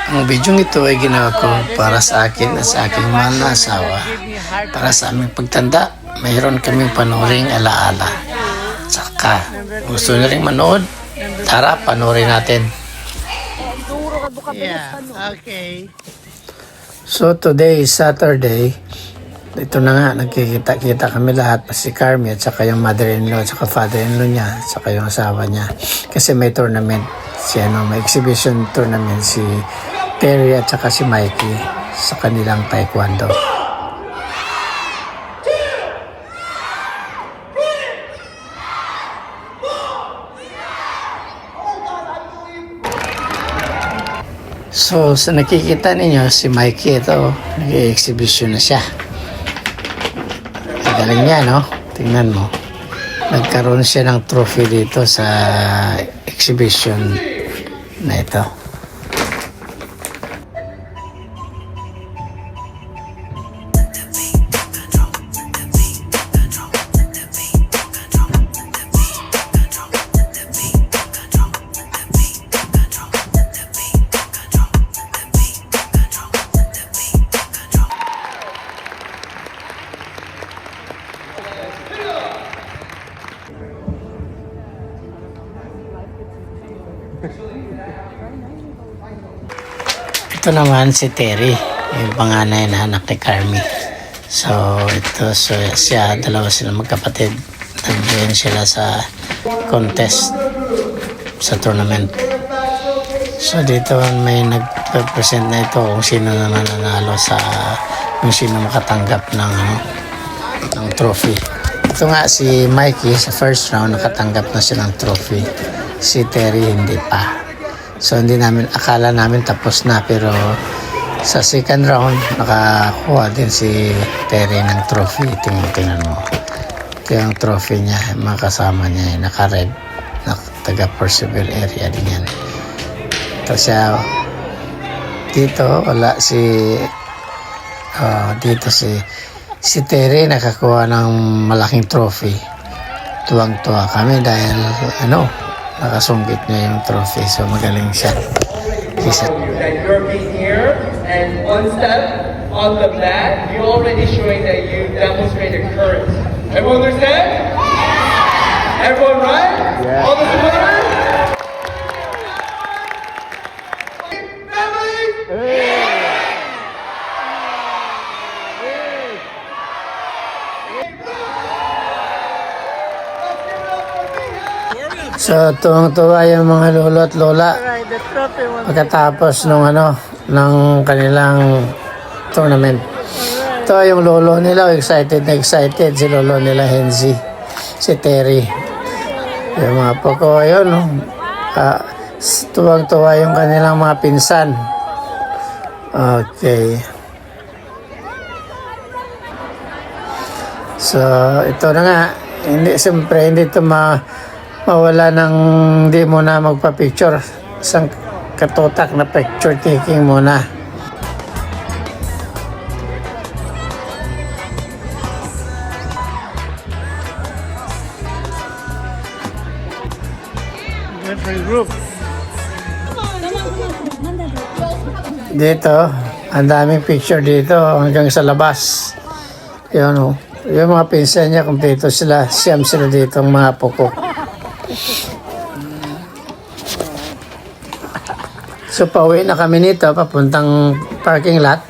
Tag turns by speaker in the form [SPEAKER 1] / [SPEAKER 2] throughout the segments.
[SPEAKER 1] Ang bidyong ito ay ginawa ko para sa akin at sa aking mahal na asawa. Para sa aming pagtanda, mayroon kaming panuring alaala. Saka, gusto nyo rin manood? Tara, panoorin natin.
[SPEAKER 2] Yeah, okay.
[SPEAKER 1] So today is Saturday. Ito na nga, nagkikita-kita kami lahat. Si Carmi at saka yung mother-in-law at saka father-in-law niya at saka yung asawa niya. Kasi may tournament. May exhibition tournament si Terry at saka si Mikey sa kanilang taekwondo. So, sa nakikita ninyo, si Mikey ito, nag-exhibition na siya. Galing niya, no? Tingnan mo. Nagkaroon siya ng trophy dito sa exhibition na ito. Ito naman si Terry, yung panganay na anak ni Carmi. So, siya, dalawa sila magkapatid. Nag-join sila sa contest sa tournament. So, dito may nag-present na ito kung sino naman nanalo kung sino makatanggap ng trophy. Ito nga si Mikey sa first round nakatanggap na siya ng trophy. Si Terry hindi pa. So akala namin tapos na, pero sa second round nakakuha din si Terry ng trophy. Tingnan mo. Ito yung trophy niya, mga kasama niya, naka-red, taga Percival area din yan. Tapos siya, dito wala dito si Terry nakakuha ng malaking trophy. Tuwang-tuwa kami dahil nakasumbit niya yung trophy. So magaling siya.
[SPEAKER 3] That you're being here, and one step on the mat, you're already showing that you demonstrated courage. Everyone understand? Everyone right? Yeah. All the supporters? Family?
[SPEAKER 1] So tuwang-tuwa yung mga lolo at lola pagkatapos ng kanilang tournament. Ito yung lolo nila, excited si lolo nila Henzi, si Terry. Yung mga po ko, ayun, tuwang-tuwa yung kanilang mga pinsan. Okay. So ito na nga, siyempre hindi ito mawala ng hindi mo na magpa-picture. Isang katutak na picture taking muna. Dito, ang daming picture dito hanggang sa labas. Yun, yung mga pinsan niya, kumpleto sila. Siyam sila dito, ang mga pukok. So pauwi na kami nito papuntang parking lot.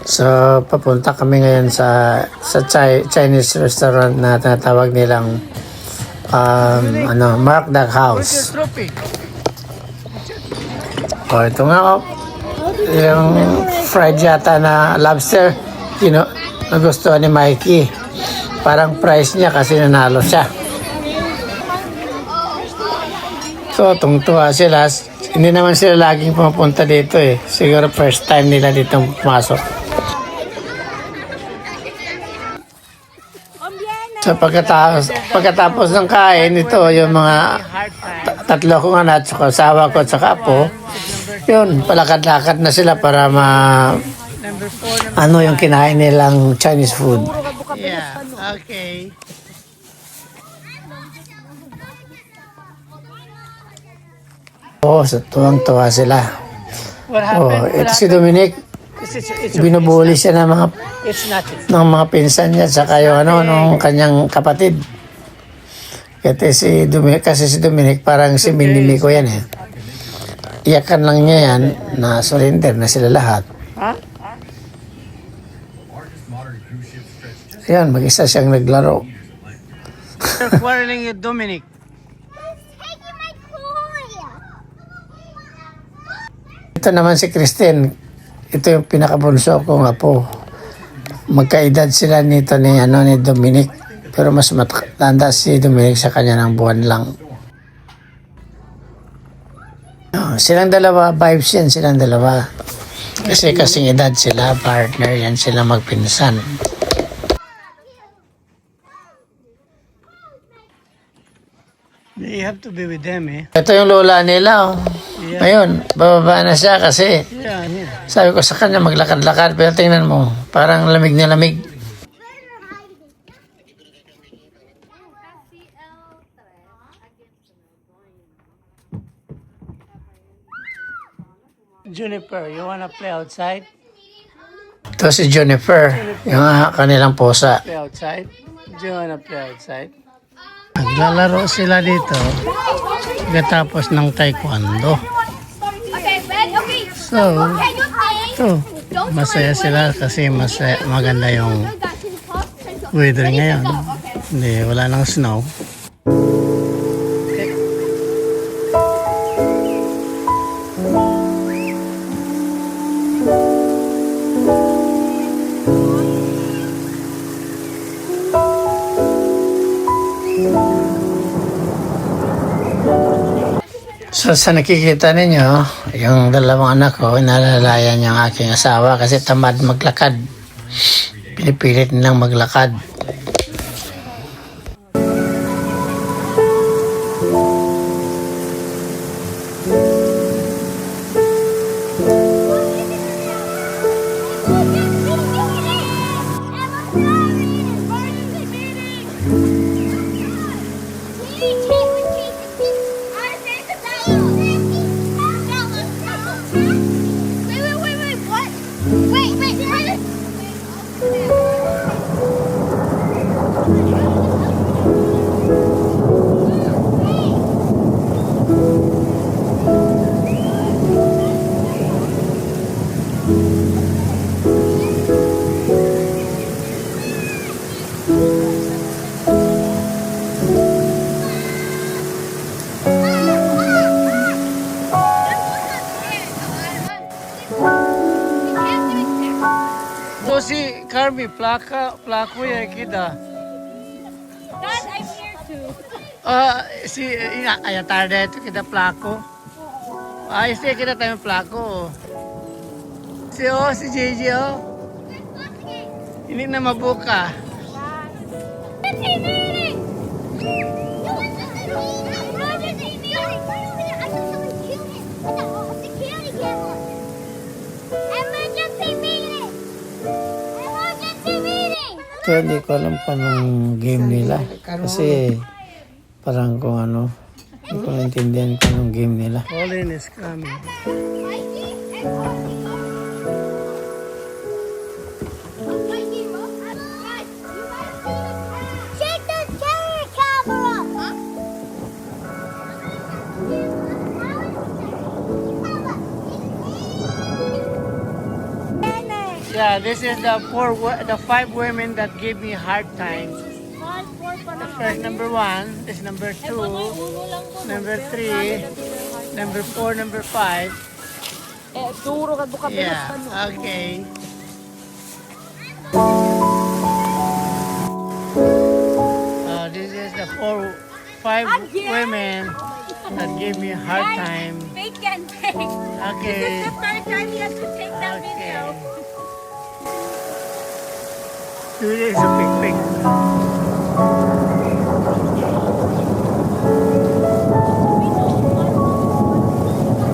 [SPEAKER 1] So papunta kami ngayon sa Chinese restaurant na tinatawag nilang Mark Duck House. Ito nga yung fried yata na lobster, nagustuhan ni Mikey. Parang price niya kasi nanalo siya. So tungtuwa sila. Hindi naman sila laging pumunta dito eh. Siguro first time nila dito pumasok. So pagkatapos ng kain, ito yung mga tatlo kong anak, asawa ko at saka po, yun, palakad-lakad na sila para yung kinain nilang Chinese food.
[SPEAKER 2] Yeah, okay.
[SPEAKER 1] Oo, tuwang-tuwa sila.
[SPEAKER 2] What
[SPEAKER 1] Oh,
[SPEAKER 2] happened?
[SPEAKER 1] ito si Dominic.
[SPEAKER 2] It's
[SPEAKER 1] Binubuli siya
[SPEAKER 2] It's nothing.
[SPEAKER 1] ng mga pinsan niya saka yung nung kanyang kapatid. Kasi si Dominic parang si Minimi ko yan eh. Iyakan lang niya yan na surrender na sila lahat.
[SPEAKER 2] Huh?
[SPEAKER 1] Ayan, mag-isa siyang naglaro.
[SPEAKER 2] You're quarreling with Dominic.
[SPEAKER 4] Taking my toy.
[SPEAKER 1] Ito naman si Christine. Ito yung pinakabunso kong apo. Magkaedad sila nito ni Dominic. Pero mas matanda si Dominic sa kanya ng buwan lang. Silang dalawa, vibes yan silang dalawa. Kasi kasing edad sila, partner yan sila magpinsan.
[SPEAKER 2] You have to be with them, eh?
[SPEAKER 1] Ito yung lola nila. Oh.
[SPEAKER 2] Yeah.
[SPEAKER 1] Ngayon, bababa na siya kasi
[SPEAKER 2] Yeah, yeah.
[SPEAKER 1] sabi ko sa kanya maglakad-lakad pero tingnan mo, parang lamig na lamig.
[SPEAKER 2] Juniper, you wanna play outside?
[SPEAKER 1] Ito si Jennifer, yung kanilang pusa.
[SPEAKER 2] Play outside? Do you wanna play outside? Naglalaro sila dito pagkatapos ng taekwondo.
[SPEAKER 4] Okay, ready? Okay.
[SPEAKER 2] So,
[SPEAKER 4] Can you play?
[SPEAKER 2] ito, masaya sila kasi maganda yung weather ngayon. Hindi, wala nang snow.
[SPEAKER 1] So sa nakikita ninyo, yung dalawang anak ko, inalalayan yung aking asawa kasi tamad maglakad. Pinipilit nilang maglakad.
[SPEAKER 2] So si Carmi, plako ya kita.
[SPEAKER 4] Dad, I'm here too.
[SPEAKER 2] Si ina tarde itu kita plako. Este kita tayo plako. Si JJ oh. Ini na mabuka.
[SPEAKER 4] Emergency meeting! Emergency meeting!
[SPEAKER 1] Ito hindi ko alam pa nung game nila. Kasi parang kung hindi ko naintindihan kung anong game nila.
[SPEAKER 2] Colin is coming.
[SPEAKER 4] Shake the carrot camera!
[SPEAKER 2] Yeah, this is the five women that gave me a hard time. The first number 1, this number 2, number 3, number 4, number 5. Yeah, okay. This is the 5 women that gave me a hard time.
[SPEAKER 4] Fake and fake.
[SPEAKER 2] Okay.
[SPEAKER 4] This is the third time he has to take that
[SPEAKER 2] Okay.
[SPEAKER 4] video.
[SPEAKER 2] This is a big thing.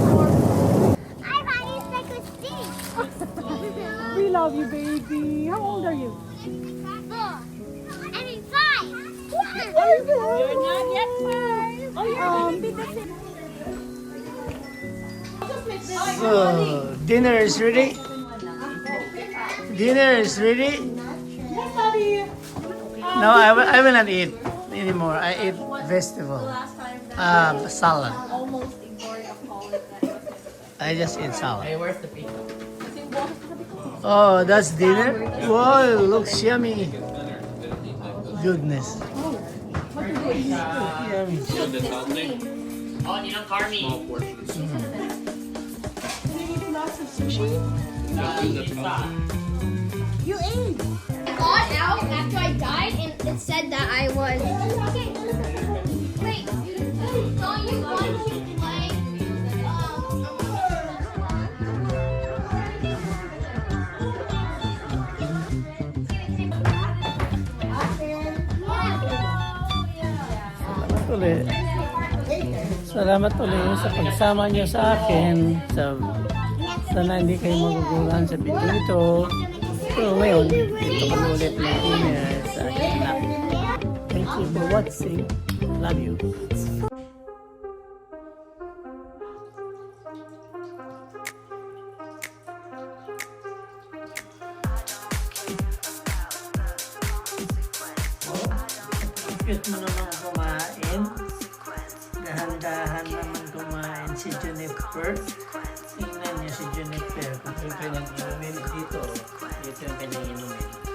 [SPEAKER 4] I thought you said good thing.
[SPEAKER 5] We love you, baby. How old are you?
[SPEAKER 4] 4. I mean 5.
[SPEAKER 5] You're not yet 5. Because
[SPEAKER 2] So, dinner is ready. Dinner is ready.
[SPEAKER 5] Yes, Daddy.
[SPEAKER 2] No, I will not eat anymore. I eat vegetable. Salad. I just eat salad. Oh, that's dinner? Whoa, looks yummy. Goodness. Yummy.
[SPEAKER 5] Lots of sushi.
[SPEAKER 4] You ate. Got out after I died, and it said that I was. Wait, don't you want to play?
[SPEAKER 2] Salamat ulit. Salamat ulit sa pagsama niyo sa akin. Sana hindi kayo magugulan sa video ito. So ngayon, dito kami ulit ng dinner sa aking anak. Thank you for watching. Love you. Cute mo naman kumain. Dahan-dahan naman kumain si Jennifer. Tingnan niya si Jennifer. Kung yung kanyang inumin dito. Dito yung kanyang inumin.